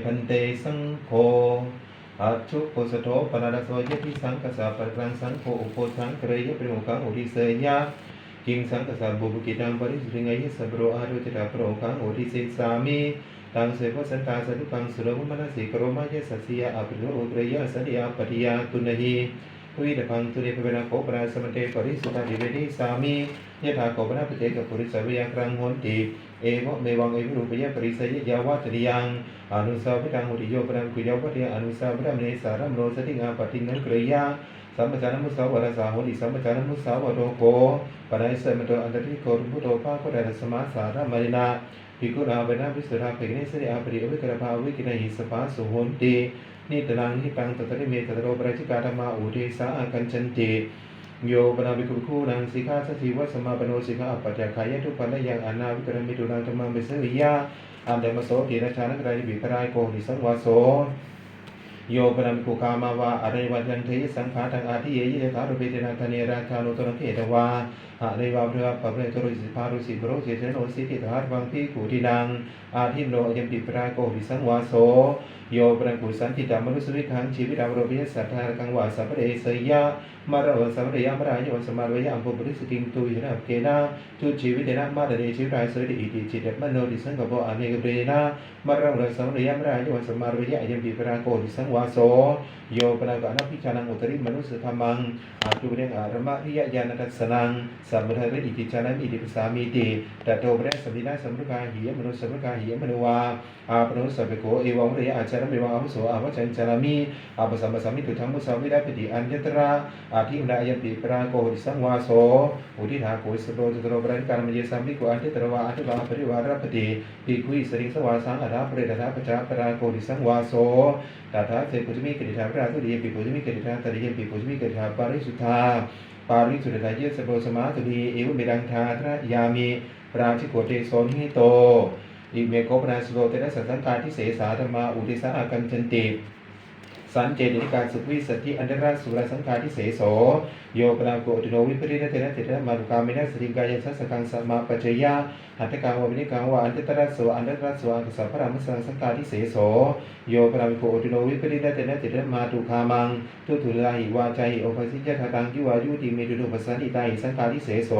พันเตสังโฆอัจฉุโพสโธปนาดโสยะทิสังกสะปะกรังสังโฆอุโพสังเกรยะปริโมกังอุทิเสยะกิงสังกสะบุบุกิตังปริสุทธิงยะสัพโรอารุจิตาปโรกังอุทิสิสามิตังเสพสันตาสตุกังสุรมุมนัสสิกโรมายะสัสสิยะอภิโรอุเกรยะสันติยาปฏิยาตุนหิวิดพังตุเรปเวนะโคปราสมเตปริสุทธาดิเวนิสามิยะถาโคปนาปเจกปุริสเวยังครังโหติเอวะเมวังเอวิรูปยะปริสยะยาวัตติยังอนุสาวริตังหุติโยปรังกุยาวะเทอนุสาวริมเนสารมโนสติงาปฏินังเกรยะสัมปจานะมุสาวรสาหุติสัมปจานะมุสาวโรโกปะไดเสมโตอันตริโกรุพุโตภาโคดาสมาสารมรินาภิกขุนาเวนะวิสุราภิกขุเนสริอาปริอวิกระภาวิกินะหิสปาสุโหนตินิตรังนิตังตตริเมตตโรปราชิกาธรรมาอุเทสาอากัญชันติโยปนาภิกขุคู่นางสิกขาสัตถิวัสมาปโนสิกขาปัจจคายะทุปันยังอนาวิกรมิตุนังธรรมังเบสริยะอันเดมโสตินะชานะกรายบิกรายโกหิสังวาโสโยปนัมกุกามาวาอริวัยันเทสังขาทังอาทิเยยิธารุเปตินาธเนราชาโนตระเกตวาอริวาเพระปะเพระตรุสิภารุสิบโรเจเจโนสิติธาตุวังพิกุตินังอาทิโนยัมปิปราโกหิสังวาโสโยปนังกุสันติตามนุสวิคังชีวิตามโรเบิยสัทธากังวาสัพเดสยะมาระวัสัมเรยามรายวันสมาเวยอัมปุบริสกิงตุยนะเกนะทุชีวิตนะมาเดเดชีวิตายสวยดีอิจิตมโนดิสังกบอเนกเบรนะมาระวัสัมเรยามรายวันสมาเวยยัมปิปราโกหิสังวาโสโยปนังกานะพิจานังอุตริมนุสธรรมังอาตุเบเนอารมะริยญาณทัสสนังสัมปทะอิติจานังอิติปสามิติตัตโตเบเนสัมมินาสัมรุกาหิยมนุสัมรุกาหิยมนุวาอาปนุสัพเพโกเอวังเรยอาจารย์เมวังอาวุโสอาวัจันจารามิอาปสัมปสัมมิตุธัมมุสาวิดาปิติอัญญตระอาทิอุณายัมปิปราโกหิสังวาโสอุทิธาโกสโรจตโรปราณิการมเยสัมมิโกอัญญตระวาอัญญวาปริวารปฏิภิกขุสริงสวาสังอาราปเรตถาปจาปราโกหิสังวาโสตถาเสปุจมิกิริธาพระตุริยปิปุจมิกิริธาตริยปิปุจมิกิริธาปาริสุทธาปาริสุทธาเยสโรสมาตุลีเอวเมดังธาทระยามิปราชิโกเตโสนิโตอิเมโกปนาสุโรเตนะสังฆาทิเสสาธรรมาอุติสาอากัญจันติสันเจติการสุวิสัตถิอันตราสุรสังฆาทิเสโสโยปนาโกติโนวิปริณเทนะเตนะมารุกามินะสติกายสัสสกังสัมมาปัจจยะหัตถกังวะวินิกังวะอันตระโสอันตระโสอังสัพพะรามัสสังฆาทิเสโสโยปนาโกติโนวิปริณเทนะเตนะมาตุคามังทุตุลาหิวาจาหิโอภสิยะทาตังยุวายุติเมตุโนปัสสันติตาหิสังฆาทิเสโส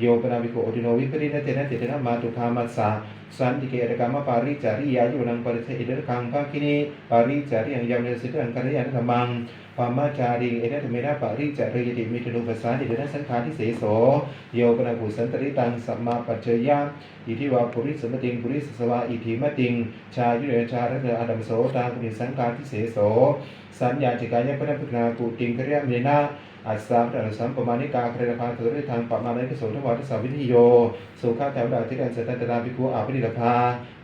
โยปนาโกติโนวิปริณเทนะเตนะมาตุคามัสสะสันติเกตกรรมปาริจาริยายุนังปริเทอิเดคังภาคินีปาริจาริยังยามเนสิตังกัลยาณธรรมังปามาจาริเอเดธเมนะปาริจาริยติมิตุนุปัสสานิเดนะสังฆาทิเสโสโยปนาภูสันตริตังสัมมาปัจจยะอิทิวาปุริสมติงปุริสสวาอิทิมติงชายุเรชาระเนอดัมโสตาปุริสังฆาทิเสโสสัญญาจิกายะปะนะพุทนากุติงกริยะเมนะอัสสามแต่ละสัมปมาณิกาเครพาเทริทางปมาณิกโสทวาทสาวิธิโยสุขาแถวดาที่การเสด็จตราภิกขุอาภิริภา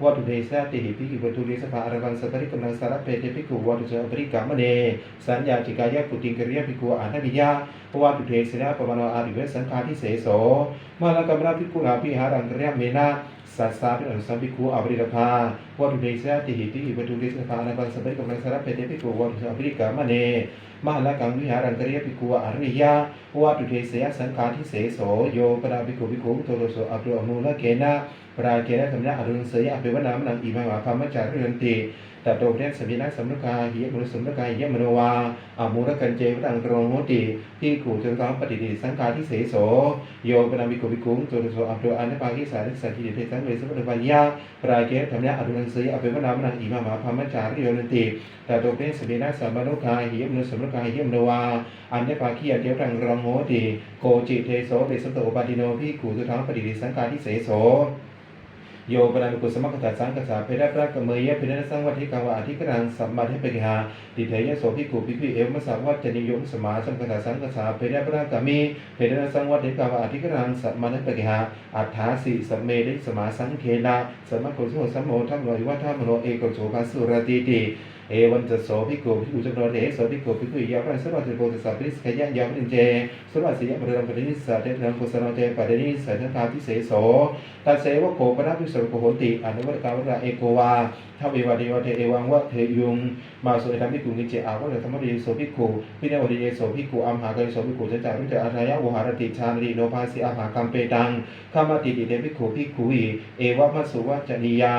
วัตุเทสะติหิภิกขุวัตุเทสภาอรวังสัตตริกำลังสารเพเทภิกขุวัตุเจอปริกามเนสัญญาจิกายะกุติงกริยะภิกขุอานาวิยะวัตุเทสะปมาโนอาริเวสังฆาทิเสโสมาลกัมราภิกขุอาภิหารังกริยะเมนะสัสสาเป็นอนุสัมภิกขุอาภิริภาวัตุเทสะติหิภิกขุวัตุเทสภาอรวังสัตตริกำลังสารเพเทภิกขุวัตุเจอปริกามเนมหาลกังวิหารังกริยภิกขุอริยะวัตุเทสยสังฆาทิเสโสโยปนาภิกขุภิกขุโตโรโสอัปโรอมูลเกนะปราเกนะธรรมะอรุณเสยอภิวนามังอิมังอาภามจาริยันติตัตโตเรศสัมมินะสัมรุกาหิยมนุสัมรุกาหิยมโนวาอามูลกันเจวตังตรงโหติภิกขุจนสังปฏิทิสังฆาทิเสโสโยปนาภิกขุภิกขุโตโรโสอัปโรอันนปากิสาริสัจจิเทสังเวสมุทปัญญาปราเกนะธรรมะอรุณเสยอภิวนามังอิมังอาภามจาริยันติตัตโตเรศสัมมินะสัมรุกาหิยมนุสัมรุกาหิยมโนวาอันนปากิยเจวตังตรงโหติโกจิเทโสเดสโตปฏิโนภิกขุทุทังปฏิทิสังฆาทิเสโสโยปนานุสมัคตสังกษาเพระพระกเมยะเพระสังวัติกาวาอธิกรังสัมมาทิปกิหาติเทยะโสภิกขุภิกขุเอวมสาวัจจนิยมสมาสังกษาสังกษาเพระพระกมีเพระสังวัติกาวาอธิกรังสัมมาทิปกิหาอัฏฐาสิสัมเมติสมาสังเคนะสัมมาโคสุสัมโมทัมโนวิวัฒามโนเอกโสภาสุรติติเอวันจะโสภิกขุภิกขุจำนวนเอโสภิกขุภิกขุยาพระสวัสดิโพธิสัพพิสขยะยาวินเจสวัสดิยะมรณปฏินิสัตเตนะกุศลเตปะเดนิสัทธาทิเสโสตัสเสวะโคปนะภิสโกโหติอนุวัตกาวะเอโกวาทวีวะเดวะเทเอวังวะเทยุงมาสุเอธรรมิกุงิเจอาวะธรรมเดโสภิกขุพิเนวเดโสภิกขุอัมหากะโสภิกขุจัจจารุจอาทายะวหารติชานิโนภาสิอาภากัมเปตังขามติติเดภิกขุภิกขุเอวะมัสสุวัจจนิยา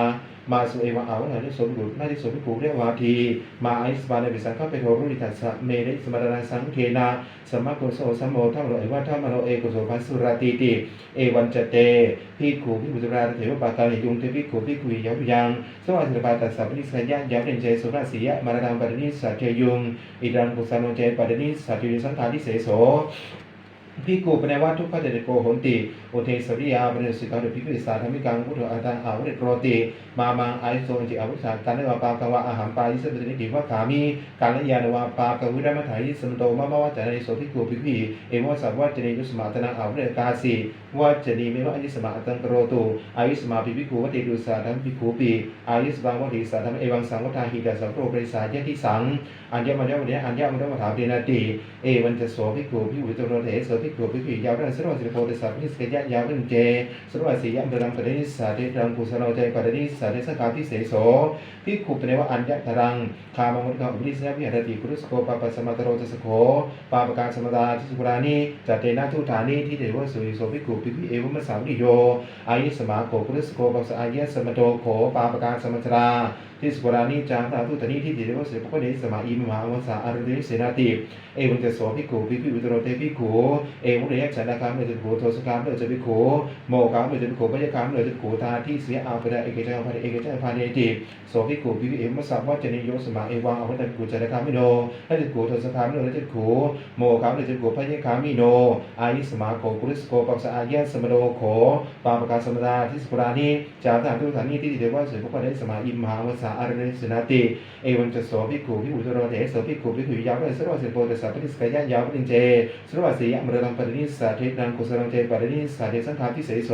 มาสุเอวะอาวะนิโสภิกขุนาทิโสภิกขุเรวาทีมาไอสปาเนปิสังฆเปโทรุริทัสสะเมริสมรณสังเขนาสัมมากุโสสัมโมทัมโรเอวะทัมโรเอกุโสภัสสุราติติเอวันจเตภิกขุภิกขุสราเถวปากานิยุงเทภิกขุภิกขุยาวยังสวัสดิปาตัสสะปริสัญญายาวเดนเจสุราสียะมรณังปรินิสัจเทยุงอิดังกุสันโนเจปรินิสัจเทยุสังฆาทิเสโสภิกขุปเนวะทุกขเจตโกโหติโอเทสริยาปริสิตาเดภิกขุสาธรรมิกังพุทโธอาตังอาวเรโกติมามังไอโซนจิอาวุธาการเลวะปากวะอาหัมปายิสเปตินิติวะขามิการเลยานวะปากวิรมัฏฐายิสมโตมะมะวะจานิโสภิกขุภิกขุเอวะสัพวะจเนยุสมาตนะอาวเรกาสีวะจนีเมวะอยิสมาตังกโรตุอายิสมาภิกขุวะเตตุสาธัมภิกขุปีอายิสบังวะทิสาธัมเอวังสังวะทาหิตาสัพโรปริสายะทิสังอัญญมัญญวะเดอัญญมัญญวะถาเดนาติเอวันจะโสภิกขุภิกขุตุโรเถโสภิกขุภิกขุยาวรังสรวะสิโพติสัพพิสเกยะยาวรังเจสรวะสียะมรังปะเดนิสาเดรังกุสโนเจปะเดนิสาเดสังฆาทิเสโสภิกขุปเนวะอัญญตรังคามังมุตตะอุปนิสยะวิหารติกุรุสโคปะปัสสมะตโรจะสโคปาปะกาสมตาทิสุรานิจัตเตนะทุฐานิทิเตวะสุริโสภิกขุภิกขุเอวะมะสาวิโยอายิสมาโคกุรุสโคปัสสะอายะสมโตโขปาปะกาสมัจราทิสุรานิจามตาทุฐานิทิเตวะสุริภุเนสมาอิมหาวัสสะอรุเดเสนาติเอวังจะโสภิกขุภิกขุอุตโรเตภิกขุเอวุเรยะฉันนะคามเนจะภิกขุโทสคามเนจะภิกขุโมคามเนจะภิกขุปัญญคามเนจะภิกขุทาทิเสียอาปะเอกจังภะเอกจังภะเนติโสภิกขุภิกขุเอวะมะสัพวะจเนโยสมาเอวังอภัตตภิกขุฉันนะคามิโนและภิกขุโทสคามเนจะภิกขุโมคามเนจะภิกขุปัญญคามิโนอายิสมาโคกุริสโคปัสสะอายะสมโดโขปาปะกาสมดาทิสุรานิจาตาทุฐานิทิเตวะสุริภุเนสมาอิมหาวัสสะอรุเดเสนาติเอวังจะโสภิกขุภิกขุอุตโรเถโสภิกขุภิกขุยาวะสรวะสิโพติสัพพิสเกยะยาวะเจสรวะสียะมรณังปรินิสาเทนังกุสลังเจปรินิสาเทสังฆาทิเสโส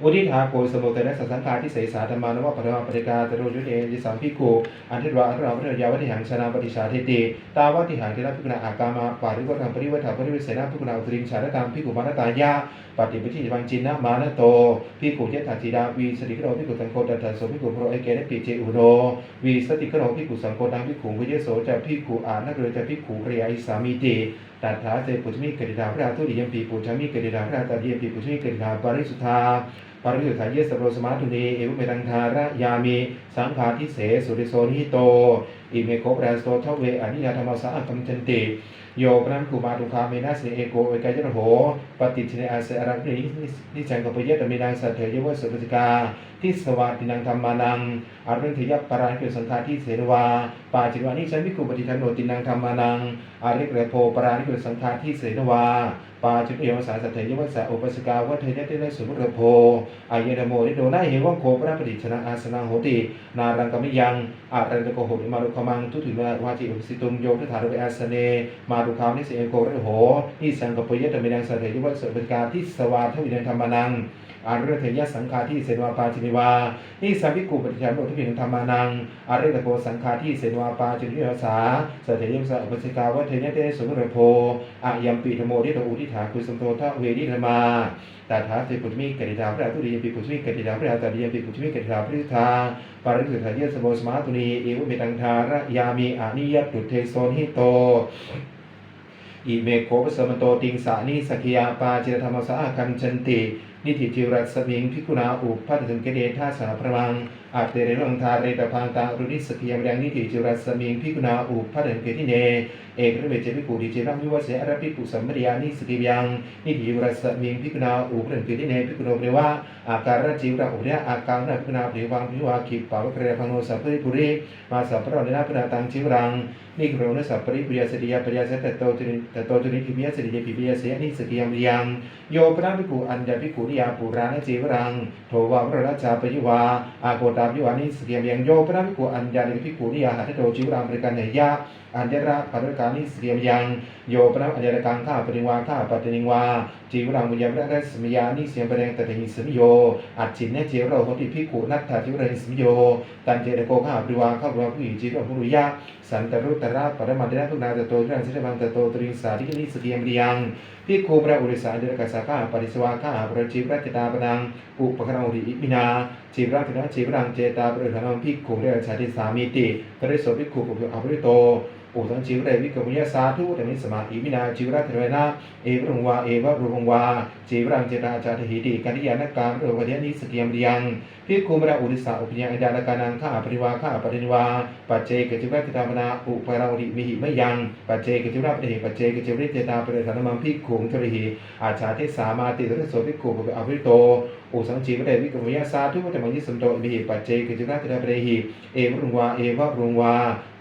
อุทิฏาโกสมุตเตนะสังฆาทิเสสาธรรมานวะปะระปฏิกาตโรยุเนยิสัมภิกขุอันทิวะอันตราวะยาวะติหังชนะปฏิชาเทติตาวะติหังเทระภิกขุณอากามาปาริวัฏังปริวัฏฐาปริวิเสนะภิกขุณอุตริงชาระตังภิกขุมานะตายะปฏิปฏิวังจินะมานะโตภิกขุเยถาธิดาวีสติกโรภิกขุสังโฆตัสสะโสภิกขุโพเอเกนะปิเจอุโนวีสติกโรภิกขุสังโฆตังภิกขุวิเยโสจะภิกขุอานะเรจะภิกขุเรียอิสามิติตัทธาเตปุจมิเกติดาพระตุติยมปีปุจมิเกติดาพระตติยมปีปุจมิเกติดาปริสุทธาปริสุทธาเยสโรสมาตุนีเอวุเมตังธาระยามิสังฆาทิเสสุริโสนิโตอิเมโคปราสโตทเวอนิยาธรรมสะอัมจันติโยปนัมภูมาตุคาเมนัสเอโกเอกายะโหปฏิทิเนอาเสอรังนิจังกปเยตเมนังสัทเถยวะสุปฏิกาทิสวาตินังธรรมานังอรุณทิยปราณิสังฆาทิเสนวาปาจิวานิสัมภิกขุปฏิทันโนตินังธรรมานังอาริกเรโพปราณิสังฆาทิเสนวาปาจิเอวสาสัทเถยวะสะอุปสกาวัฏเทเนติเนสุรุโพอายะโมนิโดนาเหวังโคปราปฏิชนะอาสนังโหตินารังกมิยังอารันตโกโหติมารุขมังทุติมาวาจิอุปสิตุมโยทถารุเวอาสเนมารุคามนิเสเอโกเรโหนิสังกปเยตเมนังสัทเถยวะสุปฏิกาทิสวาทวินังธรรมานังอาริเทยะสังฆาทิเสนวาปาจินิวานิสัมภิกขุปฏิจารโนทุพินังธรรมานังอาริตโกสังฆาทิเสนวาปาจินิวาสาสัทเถยวะสะอุปสิกาวัฏเทเนเตสุรุโพอะยัมปิธโมทิโตอุทิฏฐาคุสัมโตทะเวนิธรรมาตัทธาเตปุจมิเกติดาพระตุติยมปีปุจมิเกติดาพระตติยมปีปุจมิเกติดาพระฤทธาปาริสุทธาเยสโมสมาตุนีเอวุเมตังธาระยามิอานิยตุเทโสนิโตอิเมโคปสมโตติงสานิสักยาปาจิตธรรมสะกัญจันตินิธิจิรัสมิงภิกขุนาอุปัฏฐังเกเดธาสาพระมังอาเตเรนังทาเรตพังตารุนิสกิยมยังนิธิจิรัสมิงภิกขุนาอุปัฏฐังเกติเนเอกฤเวเจภิกขุดิเจรัมวิวัสเสอรภิกขุสัมมริยานิสกิยังนิธิจิรัสมิงภิกขุนาอุปัฏฐังเกติเนภิกขุโนเปรวะอาการจิวระอุเรอาการนะภิกขุนาเปรวังภิวาคิปาวะเกเรพังโนสัพพิปุริมาสัพพะเรนะภินาตังจิวรังนิโครนะสัพปริปุริยสติยาปริยสัตตโตจุนิภิปิยสติยภิปิยเสนิสกิยมยังโยปนะภิกขุอัญญภิกขุนิยาปุรานะจิวรังโทวะวรราชาปยิวาอาโกตาภิวานิสกิยมยังโยปนะภิกขุอัญญภิกขุนิยาหัตถโตจิวรังบริการเนยะอัญญระปริการนิสกิยมยังโยปนะอัญญกังข้าปริวาข้าปฏินิวาจิวรังมุยมระสมิยานิเสียงแสดงตถหิสมิโยอัจฉินเนจิวเราโหติภิกขุนัตถาจิวรังสมิโยตันเจตโกข้าปริวาข้าปริวาผู้หญิงจิวรังผู้รุยะสันตรุตระปรมาเดนะพุนาตโตจิรังสิบังตโตตริงสาธิกินิสกิยมยังภิกขุพระอุริสาเดรกัสสะข้าปริสวาข้าปริจิวรัตตาปนังอุปคณาอุริอิมินาจิวรัตนะจิวรังเจตาปริธนังภิกขุเรชาติสามิติปริโสภิกขุปุพพะอภิริโต อุสังชีวเรวิกวิยสาธุแต่มิสมาอิมินาชีวรัตเรนะเอวรุงวาเอวรุงวาชีวรังเจตาจาติหิติกัญญาณการเรวเดียนิสเกียมเรียงพิคุมระอุริสาอุปยังอิดาลกานังข้าปริวาข้าปริวาปัจเจกจิวรัตตามนาอุปราริมิหิมยังปัจเจกจิวรัตเอปัจเจกจิวริเจตาปริธานมังพิคุงทริหิอาชาเทสามาติตระโสพิคุปะอภิโตอุสังชีวเรวิกวิยสาธุแต่มังยิสัมโตมิหิปัจเจกจิวรัตตาปริหิเอวรุงวาเอวรุงวา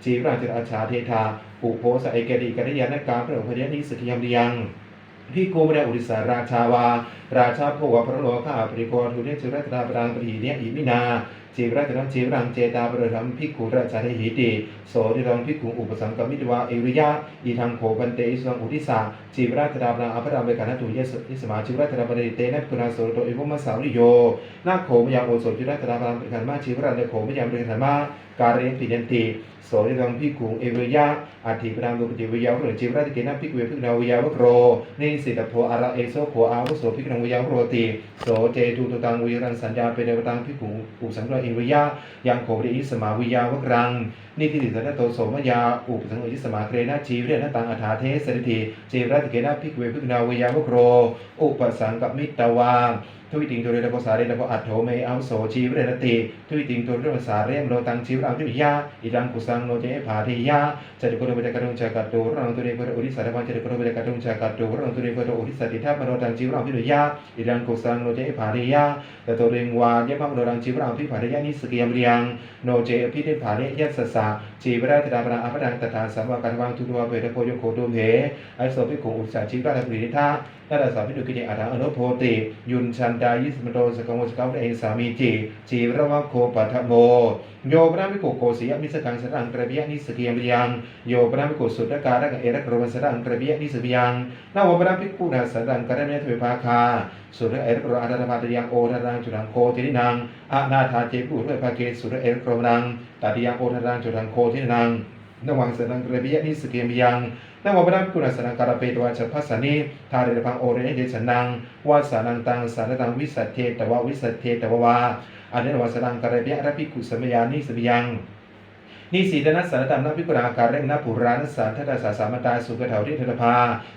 ชีวรังเจตอาชาเทธาปุโพสเอกติกัญญาณการเรวเดียนิสเกียมเรียงพิโกมเรอุริสาราชาวาราชาโภวะพระโลข้าปริโกทุเรจิรัตนาปรังปริเนียอิมินาจีวรัตนังจีวรังเจตาปริธรรมพิกุราชาเทหิติโสติรังพิกุอุปสังกมิตวาเอริยะอีทางโขบันเตอิสังอุทิสาจีวรัตนาปรังอภรังเบกานะตุเยสมาจีวรัตนาปริเตนะปุนาโสโตอิภมสาวิโยนาโขมยาโอโสจิรัตนาปรังปริคันมาจีวรัตนาโขมยามปริคันมาการเรปิเนติโสติรังพิกุเอริยะอาทิปรังดุปฏิวิยาวหรือจีวรัตเกนะพิกุเวพิกนาวิยาวโรนิสิตโพอาระเอโสโพอาวุโสพิกนาวิยาวโรติโสเจตุตตังวิรังสัญญาเปเดวตังพิกุอุสังกะเอริยะยังโขบริสมาวิยาวกรังนิติสันโตโสมยาอุปสังวิสมาเกรนะจีวเรนะตังอัฏฐาเทสริติจีวรัตเกนะพิกุเวพิกนาวิยาวโรอุปสังกมิตวาทุวิติงตัวเรนภาษาเรนภอัตโถเมอัลโสชีวเรนติทุวิติงตัวเรนภาษาเรมโรตังชีวรังทิยาอิดังกุสังโนเจภาทิยาจัตุโกโรเบตกะตุงจักตุรังตุเรโกโรอุริสัตปัญจัตุโกโรเบตกะตุงจักตุรังตุเรโกโรอุริสัตติทัพมโรตังชีวรังทิยาอิดังกุสังโนเจภาทิยาตะโตเรงวาเยภมโรตังชีวรังพิภาทิยานิสเกียมเรียงโนเจอภิเทภาเรยัสสะชีวรัตตาปราอภดังตถาสัมวากันวังทุตวะเปตโพยโคตุมเหไอโสภิกขุอุสสะชีวรัตปรินิธานาฏสาพิดุกิจิอาถาอนุโพติยุนชันดายิสมโตสกังวสกังเอสามีจิจีวรวะโคปัทโมโยพระมิโกโกศิยมิสกังสรังกระเบียนิสเกียมยังโยพระมิโกสุตตะการะเอระกรวสรังกระเบียนิสเบียงนาวพระภิกขุนาสรังกระเมทเวภาคาสุรเอระกรอาราภาตยังโอทรังจุรังโคตินินังอานาธาเจปุเวภาเกสุรเอระกรนังตติยังโอทรังจุรังโคตินินังนวังสรังกระเบียนิสเกียมยังนามวพระกุณสนังการเปตวาชพัสนิธาเรพังโอเรเดชนังวาสานังตังสารตังวิสัทเทตวะวิสัทเทตวะอันเนวาสนังการเปยะระภิกขุสมยานิสบิยังนิสีดนัสสารตัมนัภิกขุนาการเร่งนัปุรานัสสารทัตตาสามตาสุกเถาทิเทภา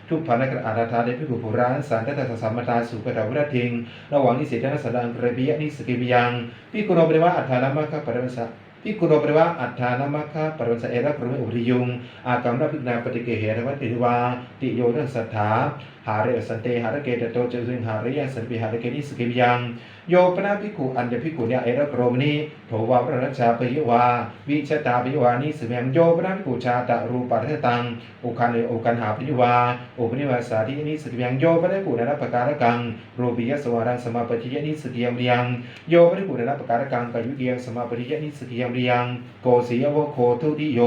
ทุกภานักอาราธาเดภิกขุปุรานัสสารทัตตาสามตาสุกเถาวิรัติงระหว่างนิสีดนัสสารตังการเปยะนิสกิบิยังภิกขุโนเปรวะอัฏฐานามะคะปรมัสสะพิกุโนเปรวะอัฏฐานามะคะปรมัสสะเอระปรมิอุริยุงอากรรมระภิกนาปฏิเกเหระวัตติวาติโยนัสสัทธาหาเรสันเตหาระเกตโตเจสุงหาเรยสันปิหาระเกนิสกิยังโยปนาภิกขุอันเดภิกขุเนี่ยเอระกรมนี้โถวาพระราชาปยิวาวิชตาปยิวานิสเมมโยปนาภิกขุชาตะรูปัฏฐตังอุคันเออุกันหาปยิวาอุปนิวาสาธินิสกิยังโยปนาภิกขุนันปการกังรูปิยสวารังสมาปฏิยนิสกิยังเรียงโยปนาภิกขุนันปการกังกัยุเกียงสมาปฏิยนิสกิยังเรียงโกศิยวโคทุติโย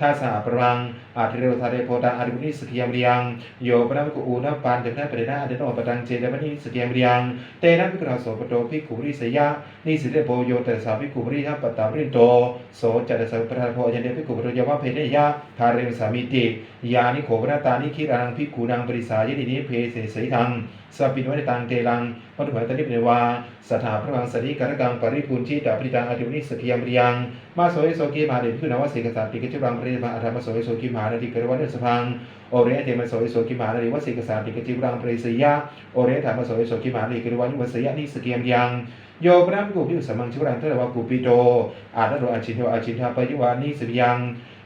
ทัสสะปรังอาทิเรวทาเรโพตาอาริบุนิสกิยังเรียงโยปนาภิกขุอุณปานเดนะเปรนะอเดโนปตังเจเดมนิสกิยังเรียงเตนะภิกขุนาโสปโตภิกขุริสยะนิสิเตโพโยเตสาภิกขุริยะปตาริโตโสจัตสัพพะโพยันเดภิกขุปโรยวะเพเนยะทาเรสามิติยานิโขปนาตานิคิรังภิกขุนังปริสายตินิเพเสสิทังสัพพินวะตังเตลังปัตุหัตติเนวาสถาพระวังสติกรกังปริปุญชิตาปริตังอธิวนิสกิยังเรียงมาโสยโสกิมาเดภิกขุนวสิกสัตติกจิรังปริภาอธรรมโสยโสกิมานาติกรวัตสพังโอเรเทมโสยโสกิมานาติวสิกสัตติกจิรังปริสยะโอเรธรรมโสยโสกิมานาติกรวัตวสยะนิสกิยังยังโยปนัมกุภิกขุสมังชิวรังเทวะกุปิโตอาตโรอาชินโทอาชินทาปยิวานิสบิยัง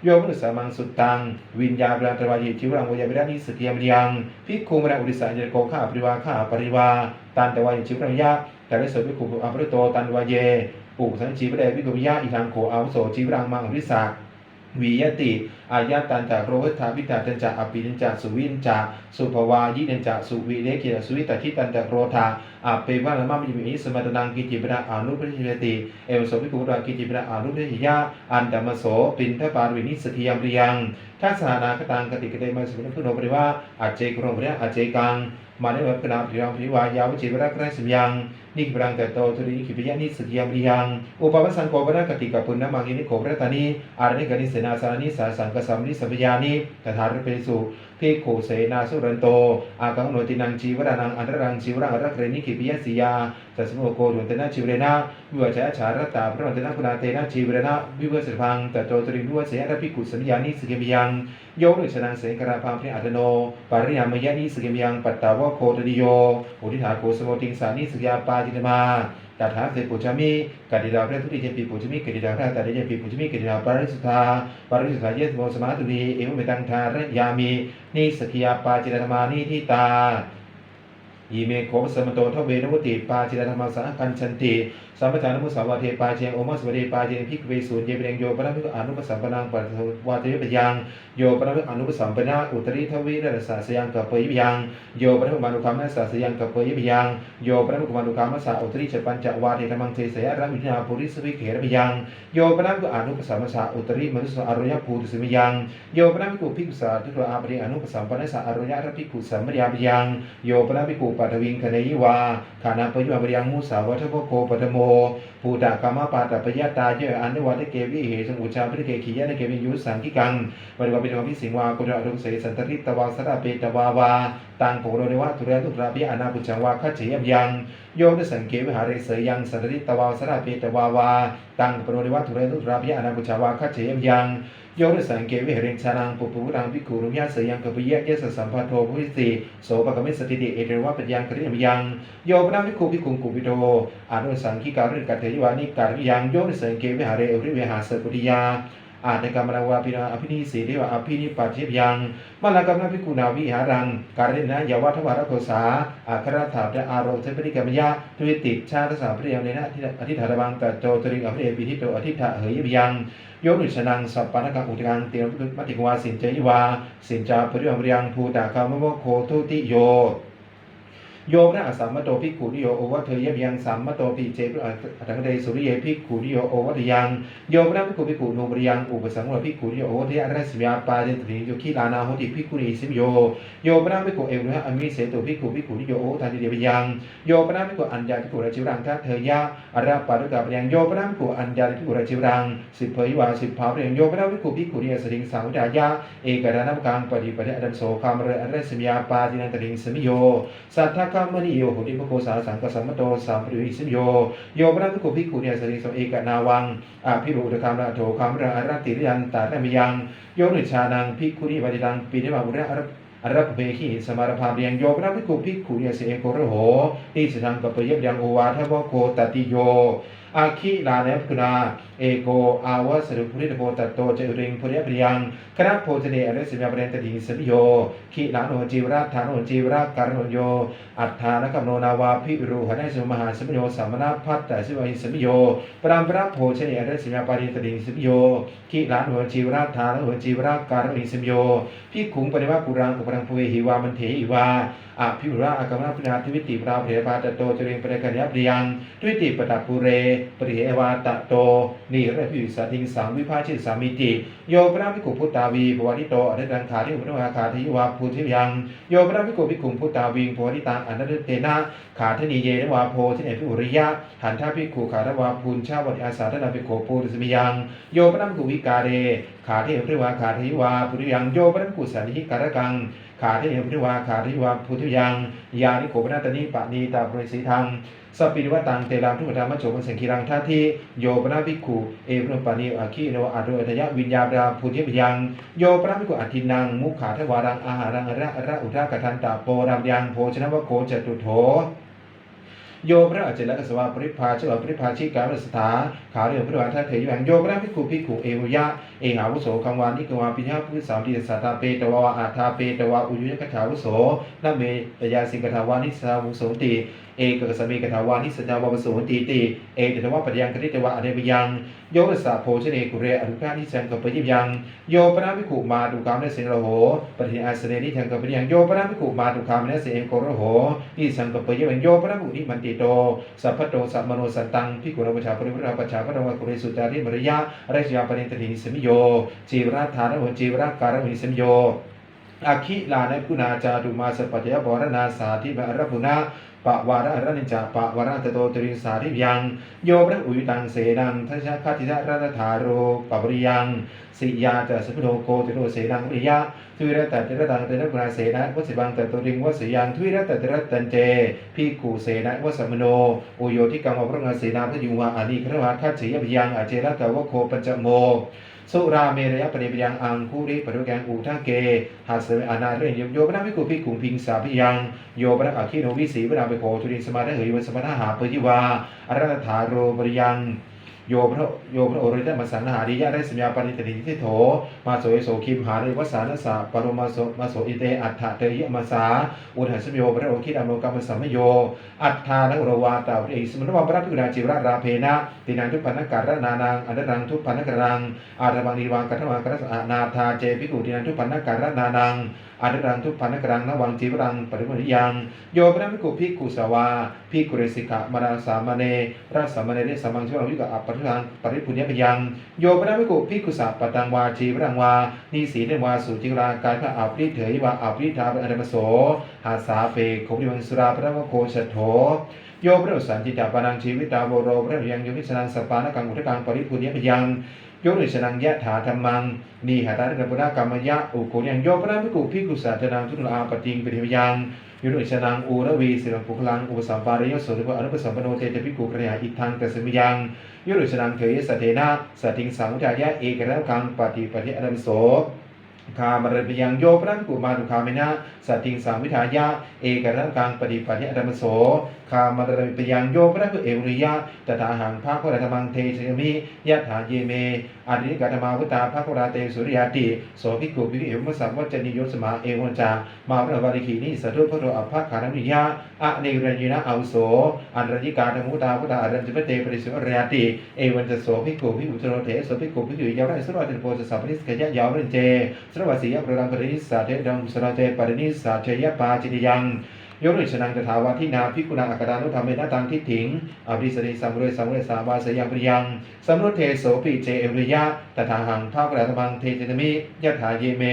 โยมนุสสามังสุตตังวิญญาณตรวายิชิวรังวยาวิรานิสกิยังยังภิกขุมระอุริสาเจโกข้าปริวาข้าปริวาตันตวายิชิวรังยะแต่ได้สภิกขุอภริโตตันวาเยปุสังชีวเดภิกขุยะอิทังโขอาวุโสชิวรังมังอุริสาวิยติอายะตันจากโรหิตาวิตาตันจากอภินินจากสุวินจากสุภวายินันจากสุวิเลกิสุวิตาทิตันจากโรธาอเปวะละมะมิมิสมัตนังกิจิปะอานุปริหิติเอวโสภิกขุรากิจิปะอานุปริหิยะอันดัมโสปินทปารินิสกิยังเรียงทัสสานาคตังกติกเตมัสมิพุโนปริวะอาเจกโรปริอาเจกังมาในวัดกนาภิรังภิวายาวจิวรักไรสมยัง นี่พลังแต่โตทุริขิปิยะนิสกิยามริยังอุปปัสสังโกปนะกติกาปุณณมังอินิโกปรตานิอารณิกานิเสนาสานิสาสังกสัมนิสัพยานิตถาริเปสุภิกขุเสนาสุรันโตอากังโนตินังจีวรานังอันตรังจีวรังอรักเรนิขิปิยะสียาตัสมุโกดุนเตนะจีวเรนะวิวัชยะชารัตตาพระนเตนะคุณาเตนะจีวเรนะวิวัชพังแต่โตตริวิวัชยะภิกขุสัญญานิสกิยังโยนุชนังเสกราพังพระอัตโนปาริยามยะนิสกิยังปัตตาวะโคตริโยอุทิถาโกสโมติงสานิสกิยาปาจิตมาตถาเสปุจามิกัดิดาพระทุติเจปิปุจามิกัดิดาพระตาเดเจปิปุจามิกัดิดาปาริสุทธาปาริสุทธาเยสโมสมาตุนีเอวเมตังทารยามินิสกิยาปาจิตธรรมานิทิตายีเมโคสมโตทเวนวุติปาจิตธรรมาสาคัญชันติสัมปทานมุสาวาเทปาเจงโอมัสวเดปาเจงพิกเวสุเยเปเรงโยปนะพิกอนุปสัมปนังปัสวาเทปยังโยปนะพิกอนุปสัมปนาอุตริทวีรสาสยังกับเปยยังโยปนะพิกมานุคามนัสสาสยังกับเปยยังโยปนะพิกมานุคามนัสสาอุตริจปัญจวาเทธรรมังเทเสยรัมินาปุริสวิเขรยังโยปนะพิกอนุปสัมปสาอุตริมนุสอารยภูตุสมิยังโยปนะพิกภิกษุสาทุกอาปริอนุปสัมปนัสสาอารยะรภิกขุสัมมริยายังโยปนะพิกปัตวิงคเนยวาขานาปยุอปริยังมุสาวัฏโภโคปัตโมภูตากรรมปาตปยตาเยอันเดวัตเกวิเหสมุชาพิเกขียะเกวิยุสังกิกังปริวาปิโนภิสิงวากุณะรุเสสันตริตวาสระเปตวาวาตังโพโรเดวะตุเรตุตราปิอนาปุจังวาคัจเฉยยังโยนสังเกวิหาเรเสยังสันตริตวาสระเปตวาวาตังโพโรเดวะตุเรตุตราปิอนาปุจังวาคัจเฉยยังโยนสังเกวิหเรนชานังปุปุรังภิกขุรุญญาเสยังกปิยะเยสสัมปัทโทภุวิสิโสปะกมิสติติเอเทวะปัญญังคริยมยังโยปนะภิกขุภิกขุกุปิโตอนุสังคิการิกัตเถยวานิการยังโยนสังเกวิหาเรอริเวหาสกุติยาอาตกรรมนาวาปินาอภินิสีเทวะอภินิปัจเจยังมาลากรรมภิกขุนาวิหารังการินะยาวะทวารโกษาอาคราถาเตอารมณ์เทปริกรรมยะทวิติชาติสามพระยาเนนะอธิษฐานบังตัดโตตริงอภิเอปิทิโตอธิษฐะเหยยังโยนุชนังสัพปานกังอุตกังเตียมมัติกวาสินเจยวาสินจาปริยมริยังภูตากามโมโคทุติโยโยพระสัมมโตภิกขุนิโยโอวัตเทยบยังสัมมโตปิเจพระอัตถังเดสุริเยภิกขุนิโยโอวัตยังโยพระภิกขุภิกขุโนบริยังอุปสังวรภิกขุนิโยโอวัตเทยอรัสยาปาเจตริโยคิลานาโหติภิกขุนิสิมโยโยพระภิกขุเอวนะอมิเสตุภิกขุภิกขุนิโยโอทันติเดบยังโยพระภิกขุอัญญาภิกขุราชิวรังทัตเทยะอราปารุกาปยังโยพระภิกขุอัญญาภิกขุราชิวรังสิบเผยวาสิบภาปยังโยพระภิกขุภิกขุนิยสริงสังวิดายะเอกรานามกังปฏิปะเดอดันโสคามเรอรัสยาปาจินันตริงสมิโยสัทธคามนิโยโหติพโกสาสังกสัมมโตสัมปริวิสิโยโยพระภิกขุภิกขุเนี่ยสริสเอกนาวังอภิรุตคามระโถคามระอรัตติริยันตาระมยังโยนิชานังภิกขุนิปฏิตังปิเนมาบุระอรัปเปขีสมารภาเรียงโยพระภิกขุภิกขุเนี่ยเสเกโรโหติสทังกัปเยบยังโอวาทวโคตติโยอาคิลาเนปกุณาเอโกอาวสรุปุริตโพตัตโตเจริงปุริยปริยังคณะโพชเนอเรสิยาปเรนตติสมิโยขีลาโนจีวราธานโนจีวราการโนโยอัฏฐานกัมโนนาวาภิรูหะได้สมหาสมิโยสัมมนาพัตตสิวิสมิโยปรามปราโพชเนอเรสิยาปเรนตติสมิโยขีลาโนจีวราธานโนจีวราการโนสมิโยภิกขุงปริวาปุรังอุปรังภูหิวามันเถหิวาอภิรุระอากรรมนาพินาทิวิติปราเพปาตโตเจริญปริกัญญาปริยังทิวิติปตัปุเรปริเอวาตโตนิเรภิวิสัติงสังวิภาชิสามิติโยพระภิกขุพุทธาวีภวริโตอนัตตังขาทิอุปนวาคาทิวาภูทิยังโยพระภิกขุภิกขุพุทธาวีภวริตังอนัตเตนะขาทนีเยนวาโพทิเนภิอุริยะหันทภิกขุขาทวาภูนชาวติอาสาทนาภิกขุปูริสมิยังโยพระภิกขุวิกาเรขาทิอุปนวาคาทิวาภูทิยังโยพระภิกขุสันนิการกังขาทิเอภิวาขาทิวาภูทิยังยานิโกปนาตนิปะนีตาปริสีทังสัพพิวัตังเตลังทุกธรรมโฉมสังคีรังทัตถิโยปนาภิกขุเอปนุปานิอาคีโนอาโดอัตยะวิญญาบราภูทิยังโยปนาภิกขุอัตถินังมุขาทวารังอาหารังระอุทากทันตาโปรามยังโภชนะวโคจตุโถโยพระอาจารย์กสวาปริภาชวปริภาชิกาลสถาขาเรียพระวาทเถยังโยพระภิกขุภิกขุเอวุยะเอหาวุโสคังวานิกวาปิญญาพุทธสามติสัตตาเปตวาอาทาเปตวาอุยุยกถาวุโสนะเมตยาสิกถาวานิสาวุโสติเอกกสมีกถาวานิสัจจาวะโสติติเอตถวะปัญญังคติตวะอเนปยังโยตสะโพชเนกุเรอรุกานิสังกปยิยังโยปนาภิกขุมาตุกามเนเสโรโหปฏิอาสเนนิทังกปยังโยปนาภิกขุมาตุกามเนเสเอโกโรโหนิสังกปยิยังโยปนาภิกขุนิมันติโตสัพพโตสัมมโนสันตังภิกขุนวชาปริวราปัจฉาปะวะกุเรสุจาริมริยะราชยาปเนตติสมิโยจีวราธานโหจีวราการโหสมิโยอาคิลาเนกุณาจาตุมาสปัจจยบรณาสาธิบารพุนา ปะวาระอรนิจจปะวาระตโตตริสาริยังโยพระอุยตังเสดังทัชคติระรัตถาโรปปริยังสิยาจะสุโธโกติโรเสดังวิริยะทุยระตัตระตังเตนะกุณาเสนะวสิบังตตริงวสิยังทุยระตัตระตันเจพิกูเสนะวสมโนโอโยทิกังวพระงาเสนาพยุวะอานิครวาคัจฉิยพยังอาเจระกะวะโคปัญจโมสุราเมรยปริปยังอังคุริปรุแกงอุทะเกหัสเวอนาเรนโยปนาวิกุภิกขุพิงสาพิยังโยปนะอคิโนวิสีปนาเปโคทุริสมานะเหยวันสมณหาปยิวาอรัตถาโรปริยังโยพระโอริตมาสังหาริยะได้สัญญาปณิตติทิโถมาโสยโสคิมหาริวสานสาปรมาโสอิเตอัฏฐเตยมาสาอุทหัสมโยพระโอคิดอโมกรรมสัมมโยอัฏฐานังโรวาตาวิสมณวะพระพิกุณาจิราราเพนะตินังทุพพนการนานังอันดังทุพพนกรังอาตบังนิวังกัตวังกัสอานาธาเจภิกขุตินังทุพพนการนานังอันดังทุพพนกรังนวังจีวรังปริมุนิยังโยพระภิกขุภิกขุสวาภิกขุเรสิกะมราสามเณรสามเณรสมังชววิกะอปปะปริปุญญพยังโยปนาภิกขุภิกขุสัพปตังวาจีวรังวานิสีเนวาสุจิรากายพระอาภิเถยวาอาภิธาปะอรมโสหาสาเปโคภิวังสุราพระวโคชโถโยพระสันติตาปานังชีวิตาโวโรพระยังโยมิสนังสปานกังอุทกังปริปุญญพยังโยนิสนังยะถาธรรมังนีหาตาเรปุณกรรมยะอุโกยังโยปนาภิกขุภิกขุสัจนังทุลอาปติงปิริยังยุโรชนังอูระวีสิรปุคลังอุปสัมปาริยโสริภอนุปสัมปโนเตจภิกขุกระยาอิทังตสมิยังยุโรชนังเถยสเทนะสติงสังุทายะเอกรังกังปฏิปฏิอรัมโสคามรปิยังโยพระภิกขุมาตุคาเมนะสติงสังวิทายะเอกรังกังปฏิปฏิอรัมโสคามรปิยังโยพระภิกขุเอวริยะตถาหังภาคธรรมังเทชมิยะถาเยเมอดิกัตมาวุตาภาคราเตสุริยติโสภิกขุภิกขุเอวมสัมวัจนิโยสมาเอวัญจามาพระวาริขีนิสัตถุพระโตอภาคานามิยะอเนรัญญินะอาวุโสอันรัญญิกาธมุตาพุตาอรัญจเปเตปริสุริยติเอวัญจโสภิกขุภิกขุตโรเถโสภิกขุภิกขุยาวไรสุรวัติโพสสัพพิสกยะยาวริเจสรวัสียะปรังปรินิสาเทดังสราเตปรินิสาเทยะปาจิตยังโยนิชนังตถาวาทินาภิกขุนังอักขานุธรรมเมนะตังทิฏฐิงอภิสริสัมเรสาบาสยังปริยังสัมรุเทโสปิเจเอริยะตถาหังภาคราธรรมังเทเจตมิยะถาเยเม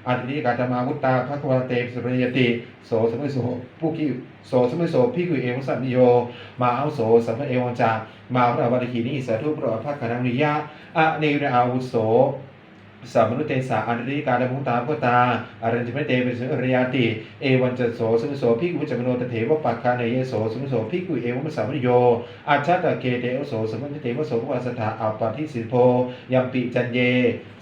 อดิกาธรรมาวุตตาภาควาเตสุริยติโสสมุโสผู้กิโสสมุโสภิกขุเอวสัมมิโยมาเอาโสสัมภเอวัญจามาพระวาริขีนิสัตถุพระภาคานามิยะอเนรอาวุโสสัมมนุเตสาอันริกาดมุตาพุตาอรัญจเมเตปิสุริยติเอวันจโสสมุโสภิกขุจักโนตเถวปัคคาเนยโสสมุโสภิกขุเอวมัสสามิโยอาชาตะเกเตโสสมุเตวโสภวสถาอัปปะทิสิโพยัมปิจันเย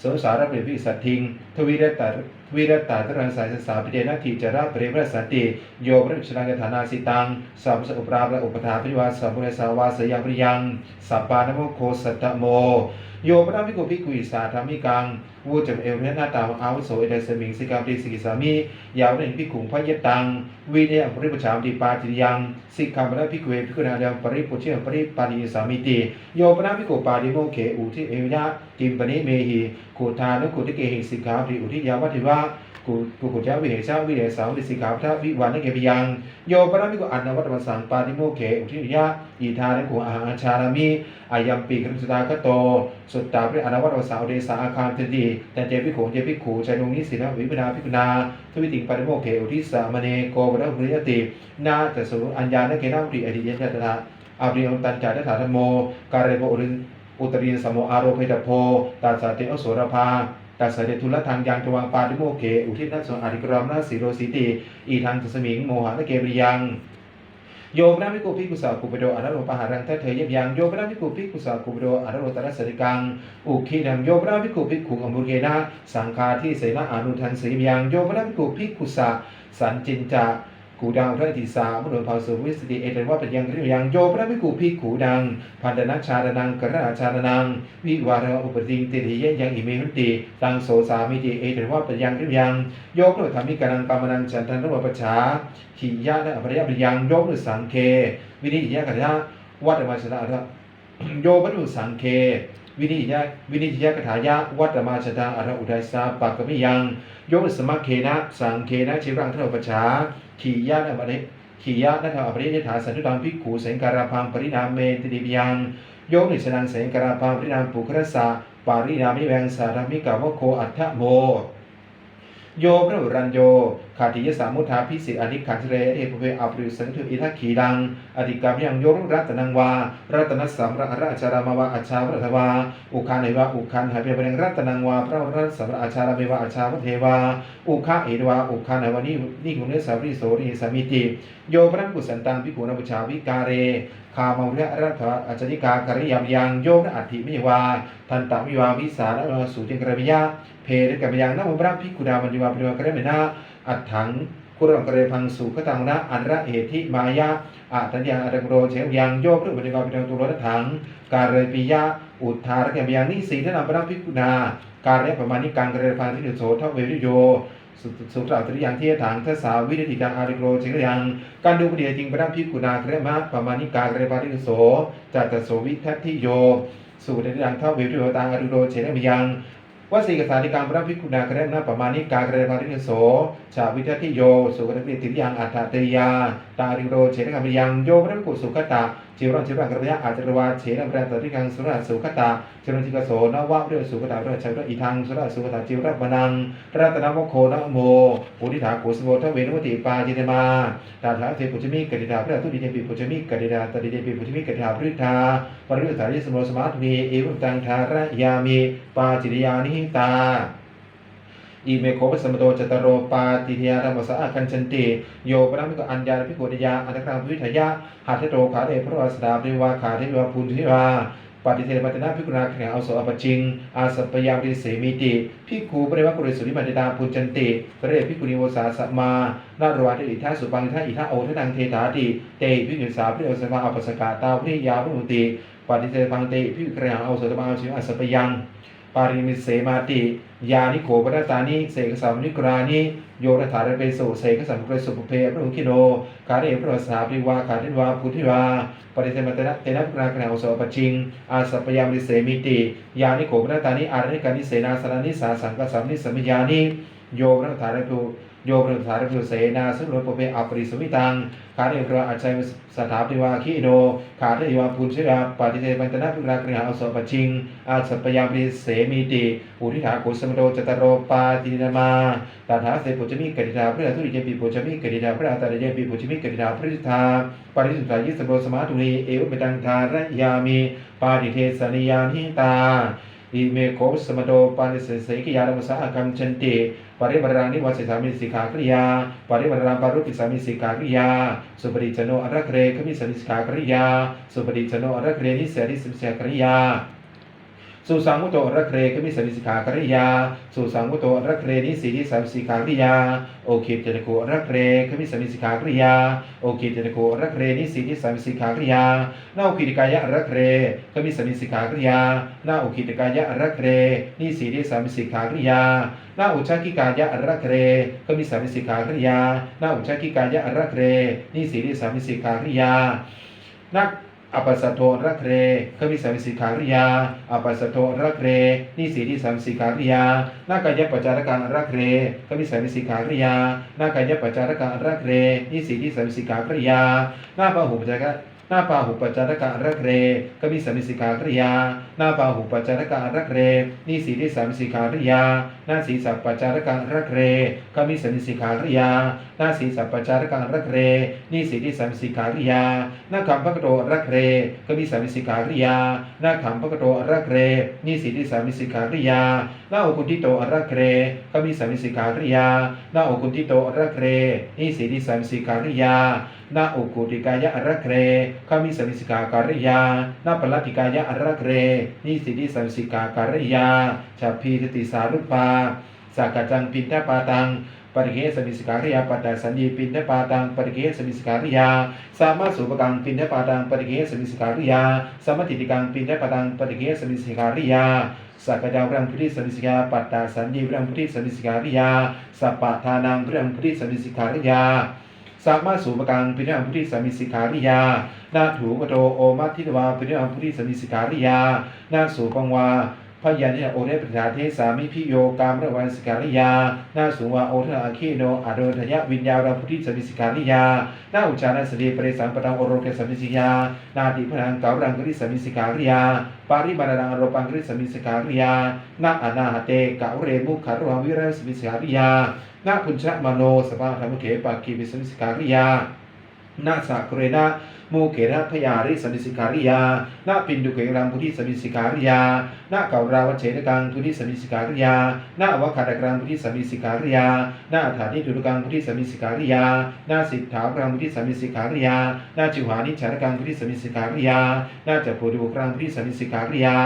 โสสารปิภิสัตถิงทวีรตาตรังสายสาปิเดนะทิจาระเปรมสันติโยพระชนะกฐานาสิตังสัมสอุปราพระอุปถาภิวาสัมปุเรสาวาสยังปริยังสัปปานโมโคสัตตโมโยปนาภิกขุภิกขุอิสาธรรมิกังวูจัมเอวเนนาตาอาวุโสเอเดสมิงสิกาปริสิกิสามิยาวเรนภิกขุพยตังวีเนอปริปชามติปาติยังสิกขามะภิกขุเอภิกขุนายังปริปุเชปริปานิสามิติโยปนาภิกขุปาติโมเขอุทิเอวยะกิมปนิเมหิขุทานุขุติเกหิสิกขาปริอุทิยาวะทิวะกุกุจาวิเหชาวิเหสาวิสิกขาพระวิวานเกปิยังโยปนาภิกขุอันนวัตวสังปาติโมเขอุทิยะอีทานุขุอาหาชารามิอายัมปีกฤษฎาคโตสุตตาพระอนวัตวสาวเดสาอาคารติติแต่เจภิกขุเจภิกขุใจนุนิสินะวิปนาภิกขุนาทวิติงปาติโมเขอุทิสามเนโกวะรุยตินาจะสุอัญญาณเกนาอุติอธิยัญญตนะอาภิองตันจาตถาธรรมโมการเรโกอุตริสมโมอารโภตโพตัสสะเตอโสรภาตัสสะเดทุลทังยังทวังปาติโมเขอุทินัสสอาริกรามนาสีโรสิติอีทังตสมิงโมหะเกปริยังโยปนาภิกขุภิกขุสากุปโดอรโรปหารังทัเถยยังโยปนาภิกขุภิกขุสากุปโดอรโรตระสริกังอุคินังโยปนาภิกขุภิกขุอมุเกนะสังฆาทิเสนะอานุทันสียังโยปนาภิกขุภิกขุสาสันจินจากูดังพระอิติสามนุภาสุวิสติเอเตว่าเป็นยังริยังโยปนาภิกขุภิกขุดังพันธนาชาดนังกระอาชาดนังวิวาระอุปติงติเทยยังอิเมหุติตังโสสามิติเอเตว่าเป็นยังริยังโยกโนธรรมิกานังกรรมนังฉันทันรุปปัจฉาขียะนะอภริยปยังโยกโนสังเควินิยะกัจจาวัตมาชนะอะโยปนุสังเควินิยะกถายะวัตมาชนะอะอุทัยสาปากมิยังโยกสมัคเคนะสังเคนะชิรังทรุปปัจฉาขียะนะขียะนัทอปริยถาสันตุตังภิกขุเสงการาพังปรินามเมติดิยังโยนิชนังเสงการาพังปรินามปุครสะปารินามิแวงสาธมิกาวโคอัฏฐโม โยพระรันโยขาติยสามุทาพิสิทธิอนิขันธิเรเอภเวอปริสันตุอิทักขีดังอธิกรรมยังโยรุรัตนังวารัตนสัมระราชารามวะอาชาวะทวาอุคาเนวะอุคันหายไปเป็นรัตนังวาพระรัตสัมระอาชารามวะอาชาวะเทวาอุคาเอวาอุคาเนวะนี่กุเนสาวิโสริสามิติโยพระกุสันตังภิกขุนบุชาวิกาเรคามาวิรัตอาจนิกากริยามยังโยพระอัฏฐิมิวาทันตวิวาวิสารสุติกรมิยะเพรกรมยังนโมพระภิกขุดามันดิวาปริวากรเมนะอัฏฐังกุรังกเรพังสุขตังนะอันระเหติมายะอัตัญญาอัตโรเชงยังโยพระปฏิวาปิตังตุโรถังการเรปิยะอุทธารกรมยังนิสีทนามพระภิกขุนาการเรปมาณิกังกเรพังทิโสทเวริโยสุตราตริยังที่ถังทศาวิริกังอาริโกเชงยังการดูปฏิจริงพระภิกขุนาเกรมะปมาณิกาเกรปาริโสจัตโสวิทัตติโยสุตริยังทเวริโยตังอาริโกเชงยังวสีกษานิกังพระภิกขุนาเกรมะปมาณิกาเกรปาริโสชาวิทัตติโยสุกรติติยังอัตตติยาตาริโกเชงยังโยพระภิกขุสุขตาจิรังกระยะอาจารวาเฉนังแรงตติกังสุรสุขตาจิรังทิกโสนวะเรื่องสุขตาเรื่องชัยเรื่องอีทังสุรสุขตาจิรัปนังรัตนโมโคนะโมปุถิถากุสโมทเวนุติปาจิตมาตาถาเทปุจมิกติดาพระทุติเตปิปุจมิกติดาตติเตปิปุจมิกติดาพฤทธาปริยุทธาริสโมสมาตุมีเอวุตังธาระยามิปาจิตยานิตาอิเมโคปสมโตจตโรปาติยาธรรมสะอาคันชันติโยปนัมิกอัญญาภิกขุติยาอัตตะวิทยาหัตถโตขาเดพระวสดาปริวาขาเทวาภูนทิวาปฏิเทปฏินาภิกขุนาแข่งเอาโสอปจิงอาสัพยาปิเสมิติภิกขุปริวะกุริสุริมันติตาปุจจันติปริภิกขุนิโวสาสมานาโรวาติอิทัสสุปังอิทัอิทัโอทนังเทถาติเตภิกขุสาปริโอสมาอปัสสกาตาภิยาปุติปฏิเทปังเตภิกขุแข่งเอาโสตมังเอาชิอาสัพยังปาริมิเสมาติยานิโขปนัสสานิเสกสามิกรานิโยรถาระเปโสเสกสัมเกรสุปเพพระอุคิโนคาเรพระสาปริวาคาเทวาพุทธิวาปริเทมตนะเตนะปราคณาโอโสปจิงอาสัพยามริเสมิติยานิโขปนัสสานิอาริกานิเสนาสนานิสาสังกัสสานิสมิยานิโยรถาระปุโยรถาระปุเสนาสุโรปเปอปริสมิตังคาเรพระอาชัยสถาปริวาคิโนคาเทวาพุทธิวาปฏิเทมตนะปราคณาโอโสปจิงอาสัพยามริเสมิติปุถิถากุสมโตจตโรปาตินามาตถาเสปุจมิกติดาพระทุติเยปิปุจมิกติดาพระอัตตะเยปิปุจมิกติดาพระฤทธาปริสุทธายิสโรสมาตุนีเอวเปตังธาระยามิปาติเทสนิยานิตาอิเมโคสมโตปานิเสสกิยาธรรมสะอาคัมชันติปริวรานิวัสสามิสิกากริยาปริวราปารุปิสามิสิกากริยาสุปฏิจโนอรักเรขมิสมิสิกากริยาสุปฏิจโนอรักเรนิเสริสมิสิกากริยาสุสังมุโตรักเรขมิสมิสิกากริยาสุสังมุโตรักเรนิสีนิสมิสิกากริยาโอคิเจตโกรักเรขมิสมิสิกากริยาโอคิเจตโกรักเรนิสีนิสมิสิกากริยานาอุคิติกายะรักเรขมิสมิสิกากริยานาอุคิติกายะรักเรนิสีนิสมิสิกากริยานาอุชักกิกายะรักเรขมิสมิสิกากริยานาอุชักกิกายะรักเรนิสีนิสมิสิกากริยานาอปัสสโทรักเรขมิสมิสิการิยาอปัสสโทรักเรนิสีนิสมิสิการิยานากายปัจจารกังรักเรขมิสมิสิการิยานากายปัจจารกังรักเรนิสีนิสมิสิการิยานาปะหุปัจจารนาปาหุปัจจารกังรักเรขมิสมิสิการิยานาปาหุปัจจารกังรักเรนิสีนิสมิสิการิยานาสีสัพปัจจารกังรักเรขมิสมิสิการิยานาสีสัพปัจจารกังรักเรนิสีนิสมิสิการิยานาคัมภกโตรักเรขมิสมิสิการิยานาคัมภกโตรักเรนิสีนิสมิสิการิยานาโอกุติโตรักเรขมิสมิสิการิยานาโอกุติโตรักเรนิสีนิสมิสิการิยานาอุกุติกายะรักเรขมิสมิสิกาการิยานาปลัตติกายะรักเรนิสิติสมิสิกาการิยาฉัพพีติสารุปาสักกัจจังปินทปาตังปริเกสมิสิการิยาปัตตสัญญีปินทปาตังปริเกสมิสิการิยาสามาสุปกังปินทปาตังปริเกสมิสิการิยาสมัติติกังปินทปาตังปริเกสมิสิการิยาสักกัจจังพระพุทธิสมิสิกาปัตตสัญญีพระพุทธิสมิสิการิยาสัปปะทานังพระพุทธิสมิสิการิยาสัมมาสุปกังปิณพุทธิสมิสิการิยานาถูกโตโอมัตถิตวาปิณพุทธิสมิสิการิยานาสุปังวา พยัญชนะโอเทปฐาเทสามิพิโยกามระวันสิการิยานาสุวาโอทนาคีโนอโดทยะวิญญาณพุทธิสมิสิการิยานาอุจาระสติปริสัมปตังโอโรเกสมิสิยานาติพนังเการังกริสมิสิการิยาปาริบารังอโรปังกริสมิสิการิยานาอนาหเตกะเรมุขารวังวิรัสมิสิการิยานาพุญชะมโนสภาธรรมเขปากีวิสมิสิการิยานาสักเรนะโมเขระพยาริสมิสิการิยานาปินดุเขรังพุทธิสมิสิการิยานาเการาวเฉตกังพุทธิสมิสิการิยานาอวคาตกรังพุทธิสมิสิการิยานาฐานิทุกังพุทธิสมิสิการิยานาสิทธากรังพุทธิสมิสิการิยานาจิวหานิจฉารกังพุทธิสมิสิการิยานาจัปโพดุกรังพุทธิสมิสิการิยา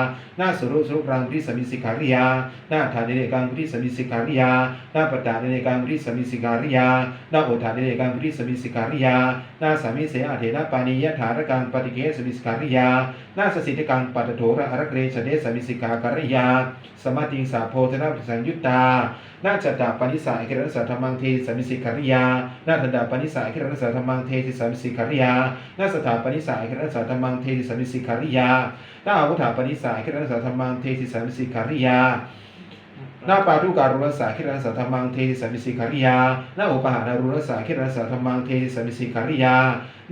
นาสุรุรังพุทธิสมิสิการิยานาฐานิเนกังพุทธิสมิสิการิยานาปตานิเนกังพุทธิสมิสิการิยานาโอฐานิเนกังพุทธิสมิสิการิยานาสามิเสอาเถนะปานิยถารกังปฏิเกสมิสิการิยานาสสิทธิกังปัตโถระอรเกเรชเดสมิสิกาการิยาสมาติงสาโพธนาปสังยุตตานาจัตตาปนิสาอิเครนสัทธมังเทสมิสิการิยานาทันดาปนิสาอิเครนสัทธมังเทสมิสิการิยานาสถาปนิสาอิเครนสัทธมังเทสมิสิการิยานาอาวุธาปนิสาอิเครนสัทธมังเทสมิสิการิยานาปาทุการุรสาคิรันสัทธมังเทสมิสิการิยานาอุปหานารุรสาคิรันสัทธมังเทสมิสิการิยา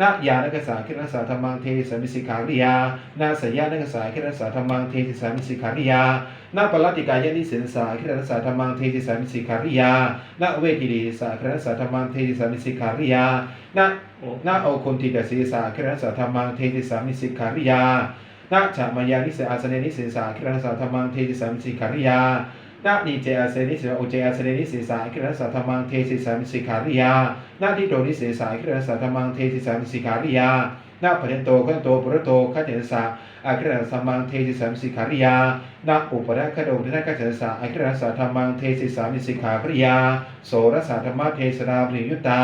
นายานกษาคิรันสัทธมังเทสมิสิการิยานาสยานกษาคิรันสัทธมังเทสมิสิการิยานาปลติกายนิสินสาคิรันสัทธมังเทสมิสิการิยานาเวทิริสาคิรันสัทธมังเทสมิสิการิยานาโอคุนติตสีสาคิรันสัทธมังเทสมิสิการิยานาฉามายานิเสอาสเนนิสินสาคิรันสัทธมังเทสมิสิการิยานานิเจอาเซนิสิโอเจอาเซนิสิสาคิรันสัทธมังเทสิสามิสิการิยานาทิโตนิสิสาคิรันสัทธมังเทสิสามิสิการิยานาปะเทนโตขันโตปุระโตขันเถสาอาคิรันสัทธมังเทสิสามิสิการิยานาอุปนะขันโตทินักขันเถสาอาคิรันสัทธมังเทสิสามิสิการิยาโสรสัทธมัเทสนาปริยุตตา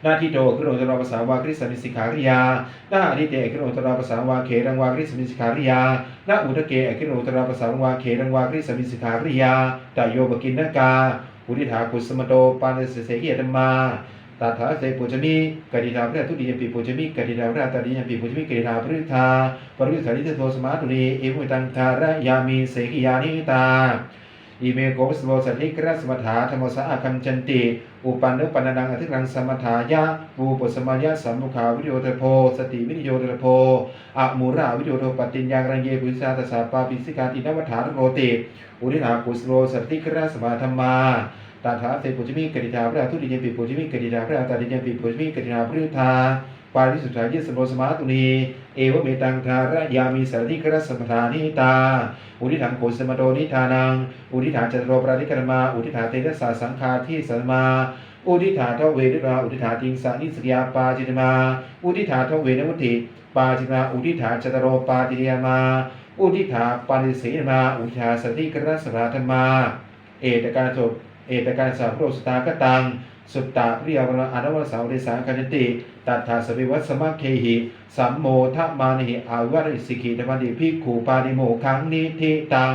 นาทิโตคือโรตระภาษาวาคริสมิสิการิยานาอดิเตคือโรตระภาษาวาเขรังวาคริสมิสิการิยานาอุทเกคือโรตระภาษาวาเขรังวาคริสมิสิการิยาตโยบกินนกาอุทิถากุสมโตปานเสเสกิยธรรมาตถาเสปุจมิกติธาพระทุติยปิปุจมิกติธาพระตติยปิปุจมิกติธาพฤทธาปริสัริโตสมาตุนีเอมุตังทารยามีเสกิยานิตาอิเมโกสโวสัตถิกรัสมถาธรรมสะอาคัมจันติอุปันเนปันนังอธิรังสมถายะรูปสมายะสัมมุขาวิโยเทโพสติวิโยเทโพอะมูราวิโยโทปติญญารังเยปุสาตสาปาปิสิกาตินวัฏฐานโรติอุรินากุสโวสัตถิกรัสมาธรรมาตถาเสปุจมิกติธาพระทุติยปิปุจมิกติธาพระตติยปิปุจมิกติธาพฤทธาปาริสุทธายะสโมสมาตุนีเอวเมตังทารยามีสัตถิกรัสมถานิตาอุทิถังโกสมโตนิทานังอุทิถาจตโรปราธิกรมาอุทิถาเตระสาสังฆาที่สัมมาอุทิถาทเวริราอุทิถาติงสานิสยาปาจิตมาอุทิถาทเวนวุติปาจิตมาอุทิถาจตโรปาจิยามาอุทิถาปาริเสมาอุทิถาสัตถิกรัสมธรรมาเอตการจบเอตการสาพโรสตากตังสุตตะริยวรอนุวสาวเดสาคันติตัทธาสวิวัสสมะเคหิสัมโมทะมานิอาวิวัตสิกิธรรมดิภิกขุปานิโมขังนิทิตัง